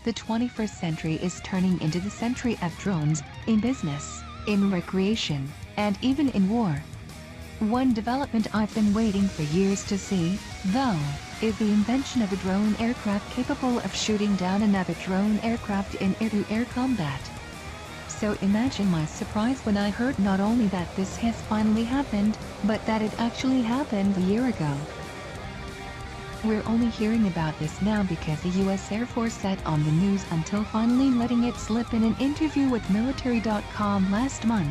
The 21st century is turning into the century of drones, in business, in recreation, and even in war. One development I've been waiting for years to see, though, is the invention of a drone aircraft capable of shooting down another drone aircraft in air-to-air combat. So imagine my surprise when I heard not only that this has finally happened, but that it actually happened a year ago. We're only hearing about this now because the US Air Force sat on the news until finally letting it slip in an interview with Military.com last month.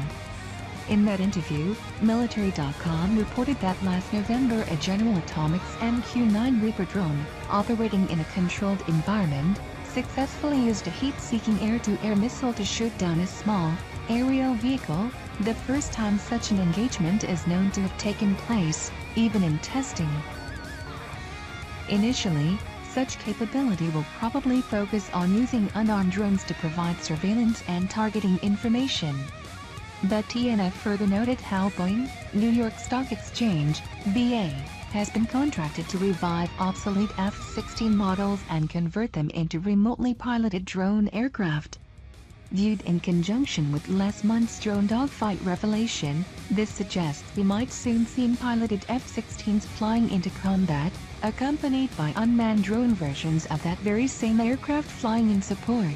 In that interview, Military.com reported that last November a General Atomics MQ-9 Reaper drone, operating in a controlled environment, successfully used a heat-seeking air-to-air missile to shoot down a small, aerial vehicle, the first time such an engagement is known to have taken place, even in testing. Initially, such capability will probably focus on using unarmed drones to provide surveillance and targeting information. But TNF further noted how Boeing, New York Stock Exchange, BA, has been contracted to revive obsolete F-16 models and convert them into remotely piloted drone aircraft. Viewed in conjunction with last month's drone dogfight revelation, this suggests we might soon see piloted F-16s flying into combat, accompanied by unmanned drone versions of that very same aircraft flying in support.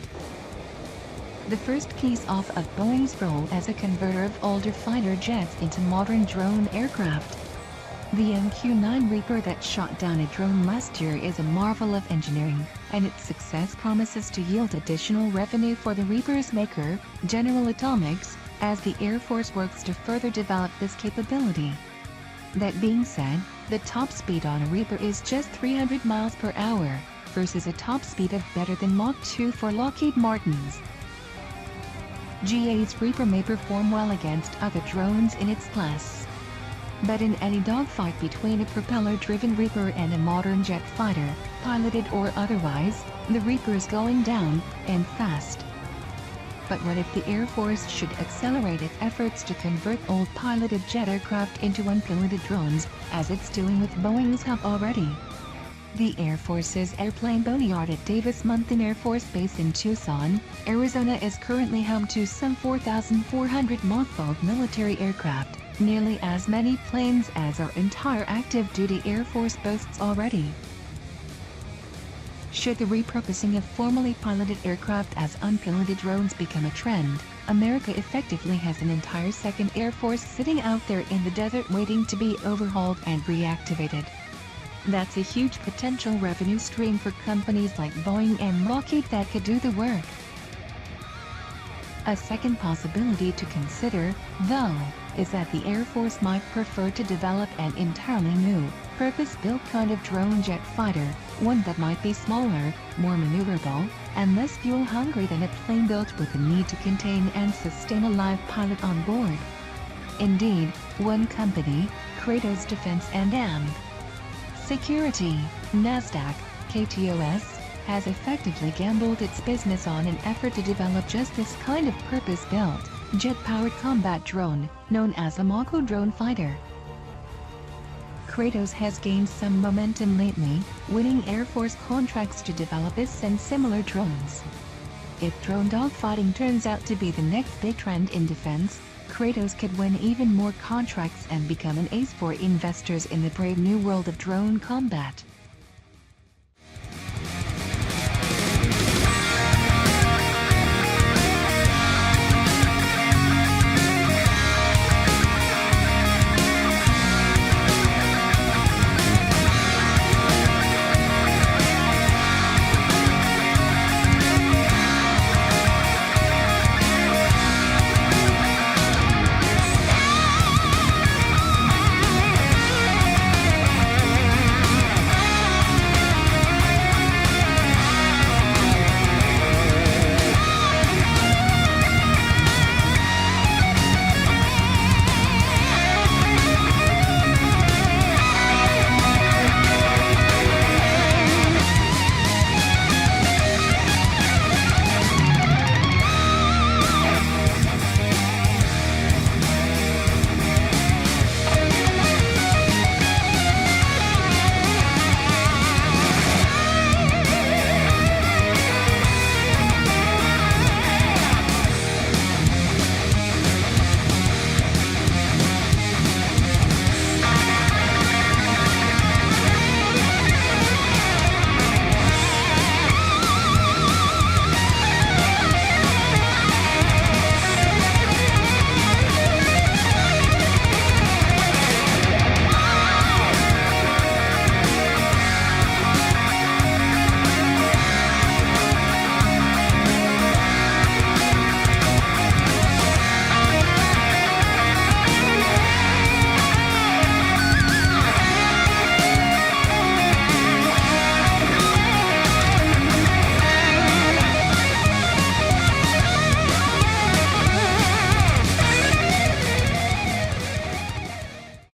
The first piece off of Boeing's role as a converter of older fighter jets into modern drone aircraft. The MQ-9 Reaper that shot down a drone last year is a marvel of engineering, and its success promises to yield additional revenue for the Reaper's maker, General Atomics, as the Air Force works to further develop this capability. That being said, the top speed on a Reaper is just 300 miles per hour, versus a top speed of better than Mach 2 for Lockheed Martin's. GA's Reaper may perform well against other drones in its class. But in any dogfight between a propeller-driven Reaper and a modern jet fighter, piloted or otherwise, the Reaper is going down, and fast. But what if the Air Force should accelerate its efforts to convert old piloted jet aircraft into unpiloted drones, as it's doing with Boeing's Hub already? The Air Force's airplane boneyard at Davis-Monthan Air Force Base in Tucson, Arizona is currently home to some 4,400 mothballed military aircraft, nearly as many planes as our entire active-duty Air Force boasts already. Should the repurposing of formerly piloted aircraft as unpiloted drones become a trend, America effectively has an entire second Air Force sitting out there in the desert waiting to be overhauled and reactivated. That's a huge potential revenue stream for companies like Boeing and Lockheed that could do the work. A second possibility to consider, though, is that the Air Force might prefer to develop an entirely new, purpose-built kind of drone jet fighter, one that might be smaller, more maneuverable, and less fuel-hungry than a plane built with the need to contain and sustain a live pilot on board. Indeed, one company, Kratos Defense and Security, NASDAQ, KTOS, has effectively gambled its business on an effort to develop just this kind of purpose-built, jet-powered combat drone, known as a Mach drone fighter. Kratos has gained some momentum lately, winning Air Force contracts to develop this and similar drones. If drone dogfighting turns out to be the next big trend in defense, Kratos could win even more contracts and become an ace for investors in the brave new world of drone combat.